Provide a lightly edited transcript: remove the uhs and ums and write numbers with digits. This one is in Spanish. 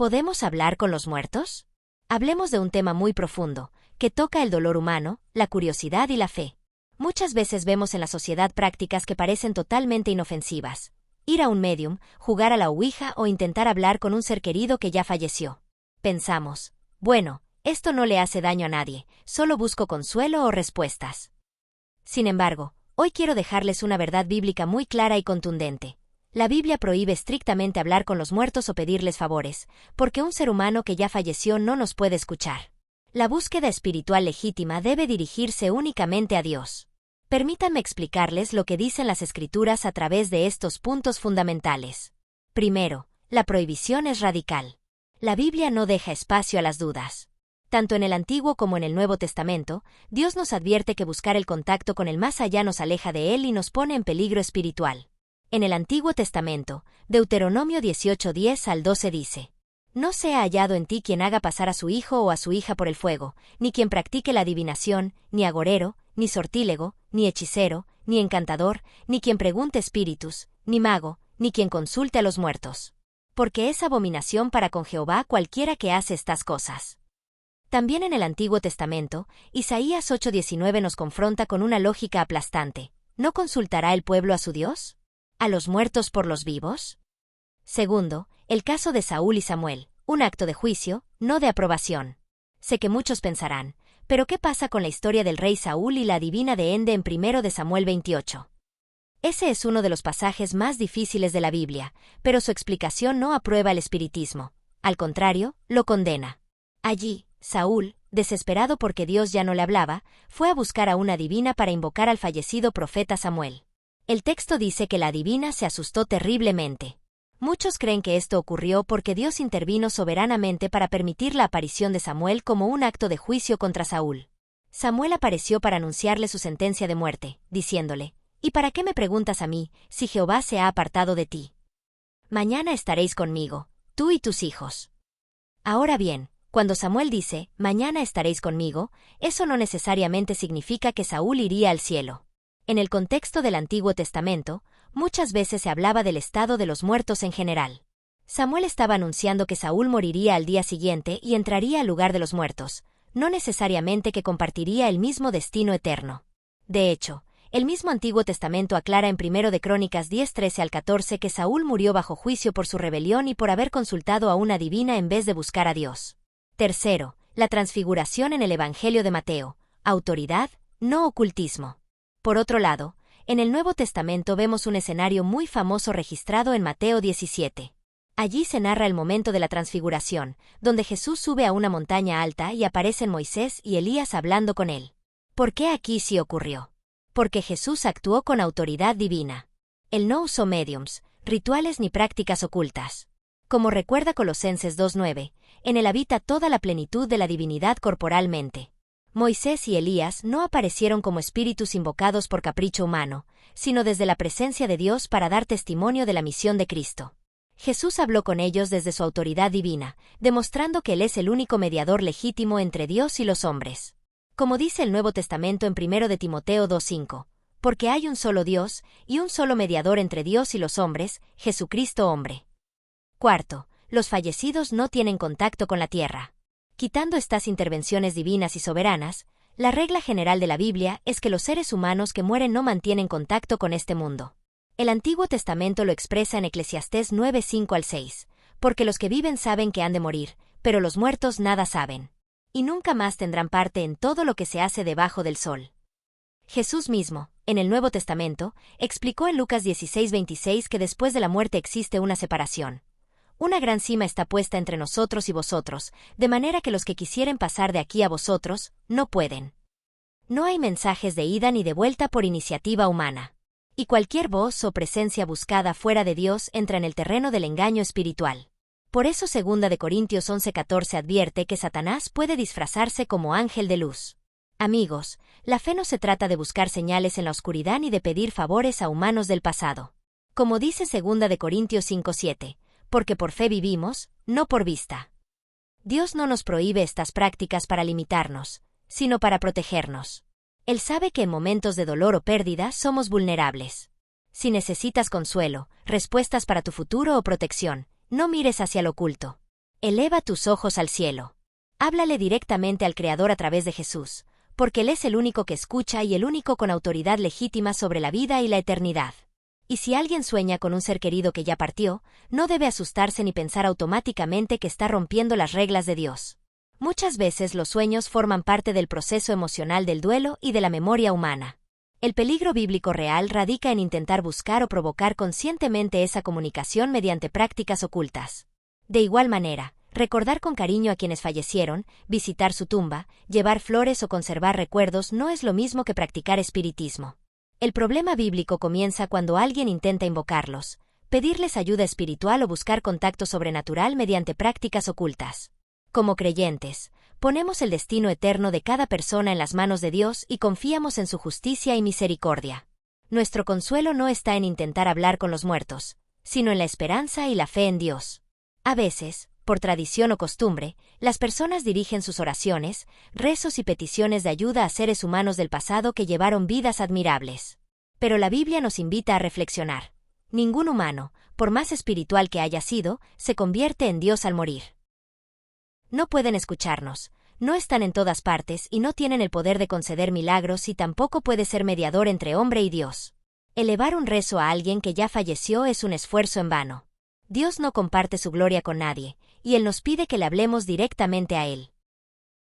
¿Podemos hablar con los muertos? Hablemos de un tema muy profundo, que toca el dolor humano, la curiosidad y la fe. Muchas veces vemos en la sociedad prácticas que parecen totalmente inofensivas. Ir a un médium, jugar a la ouija o intentar hablar con un ser querido que ya falleció. Pensamos, bueno, esto no le hace daño a nadie, solo busco consuelo o respuestas. Sin embargo, hoy quiero dejarles una verdad bíblica muy clara y contundente. La Biblia prohíbe estrictamente hablar con los muertos o pedirles favores, porque un ser humano que ya falleció no nos puede escuchar. La búsqueda espiritual legítima debe dirigirse únicamente a Dios. Permítanme explicarles lo que dicen las Escrituras a través de estos puntos fundamentales. Primero, la prohibición es radical. La Biblia no deja espacio a las dudas. Tanto en el Antiguo como en el Nuevo Testamento, Dios nos advierte que buscar el contacto con el más allá nos aleja de Él y nos pone en peligro espiritual. En el Antiguo Testamento, Deuteronomio 18:10 al 12 dice: No sea hallado en ti quien haga pasar a su hijo o a su hija por el fuego, ni quien practique la adivinación, ni agorero, ni sortílego, ni hechicero, ni encantador, ni quien pregunte espíritus, ni mago, ni quien consulte a los muertos. Porque es abominación para con Jehová cualquiera que hace estas cosas. También en el Antiguo Testamento, Isaías 8:19 nos confronta con una lógica aplastante. ¿No consultará el pueblo a su Dios? ¿A los muertos por los vivos? Segundo, el caso de Saúl y Samuel, un acto de juicio, no de aprobación. Sé que muchos pensarán, ¿pero qué pasa con la historia del rey Saúl y la adivina de Ende en 1 de Samuel 28? Ese es uno de los pasajes más difíciles de la Biblia, pero su explicación no aprueba el espiritismo. Al contrario, lo condena. Allí, Saúl, desesperado porque Dios ya no le hablaba, fue a buscar a una adivina para invocar al fallecido profeta Samuel. El texto dice que la adivina se asustó terriblemente. Muchos creen que esto ocurrió porque Dios intervino soberanamente para permitir la aparición de Samuel como un acto de juicio contra Saúl. Samuel apareció para anunciarle su sentencia de muerte, diciéndole: ¿Y para qué me preguntas a mí, si Jehová se ha apartado de ti? Mañana estaréis conmigo, tú y tus hijos. Ahora bien, cuando Samuel dice, mañana estaréis conmigo, eso no necesariamente significa que Saúl iría al cielo. En el contexto del Antiguo Testamento, muchas veces se hablaba del estado de los muertos en general. Samuel estaba anunciando que Saúl moriría al día siguiente y entraría al lugar de los muertos, no necesariamente que compartiría el mismo destino eterno. De hecho, el mismo Antiguo Testamento aclara en 1 de Crónicas 10:13 al 14 que Saúl murió bajo juicio por su rebelión y por haber consultado a una adivina en vez de buscar a Dios. Tercero, la transfiguración en el Evangelio de Mateo, autoridad, no ocultismo. Por otro lado, en el Nuevo Testamento vemos un escenario muy famoso registrado en Mateo 17. Allí se narra el momento de la transfiguración, donde Jesús sube a una montaña alta y aparecen Moisés y Elías hablando con él. ¿Por qué aquí sí ocurrió? Porque Jesús actuó con autoridad divina. Él no usó médiums, rituales ni prácticas ocultas. Como recuerda Colosenses 2:9, en él habita toda la plenitud de la divinidad corporalmente. Moisés y Elías no aparecieron como espíritus invocados por capricho humano, sino desde la presencia de Dios para dar testimonio de la misión de Cristo. Jesús habló con ellos desde su autoridad divina, demostrando que Él es el único mediador legítimo entre Dios y los hombres. Como dice el Nuevo Testamento en 1 de Timoteo 2:5, porque hay un solo Dios y un solo mediador entre Dios y los hombres, Jesucristo hombre. Cuarto, los fallecidos no tienen contacto con la tierra. Quitando estas intervenciones divinas y soberanas, la regla general de la Biblia es que los seres humanos que mueren no mantienen contacto con este mundo. El Antiguo Testamento lo expresa en Eclesiastés 9:5 al 6, porque los que viven saben que han de morir, pero los muertos nada saben. Y nunca más tendrán parte en todo lo que se hace debajo del sol. Jesús mismo, en el Nuevo Testamento, explicó en Lucas 16:26 que después de la muerte existe una separación. Una gran cima está puesta entre nosotros y vosotros, de manera que los que quisieren pasar de aquí a vosotros, no pueden. No hay mensajes de ida ni de vuelta por iniciativa humana. Y cualquier voz o presencia buscada fuera de Dios entra en el terreno del engaño espiritual. Por eso 2 de Corintios 11:14 advierte que Satanás puede disfrazarse como ángel de luz. Amigos, la fe no se trata de buscar señales en la oscuridad ni de pedir favores a humanos del pasado. Como dice 2 de Corintios 5:7, porque por fe vivimos, no por vista. Dios no nos prohíbe estas prácticas para limitarnos, sino para protegernos. Él sabe que en momentos de dolor o pérdida somos vulnerables. Si necesitas consuelo, respuestas para tu futuro o protección, no mires hacia lo oculto. Eleva tus ojos al cielo. Háblale directamente al Creador a través de Jesús, porque Él es el único que escucha y el único con autoridad legítima sobre la vida y la eternidad. Y si alguien sueña con un ser querido que ya partió, no debe asustarse ni pensar automáticamente que está rompiendo las reglas de Dios. Muchas veces los sueños forman parte del proceso emocional del duelo y de la memoria humana. El peligro bíblico real radica en intentar buscar o provocar conscientemente esa comunicación mediante prácticas ocultas. De igual manera, recordar con cariño a quienes fallecieron, visitar su tumba, llevar flores o conservar recuerdos no es lo mismo que practicar espiritismo. El problema bíblico comienza cuando alguien intenta invocarlos, pedirles ayuda espiritual o buscar contacto sobrenatural mediante prácticas ocultas. Como creyentes, ponemos el destino eterno de cada persona en las manos de Dios y confiamos en su justicia y misericordia. Nuestro consuelo no está en intentar hablar con los muertos, sino en la esperanza y la fe en Dios. A veces, por tradición o costumbre, las personas dirigen sus oraciones, rezos y peticiones de ayuda a seres humanos del pasado que llevaron vidas admirables. Pero la Biblia nos invita a reflexionar. Ningún humano, por más espiritual que haya sido, se convierte en Dios al morir. No pueden escucharnos, no están en todas partes y no tienen el poder de conceder milagros y tampoco puede ser mediador entre hombre y Dios. Elevar un rezo a alguien que ya falleció es un esfuerzo en vano. Dios no comparte su gloria con nadie, y Él nos pide que le hablemos directamente a Él.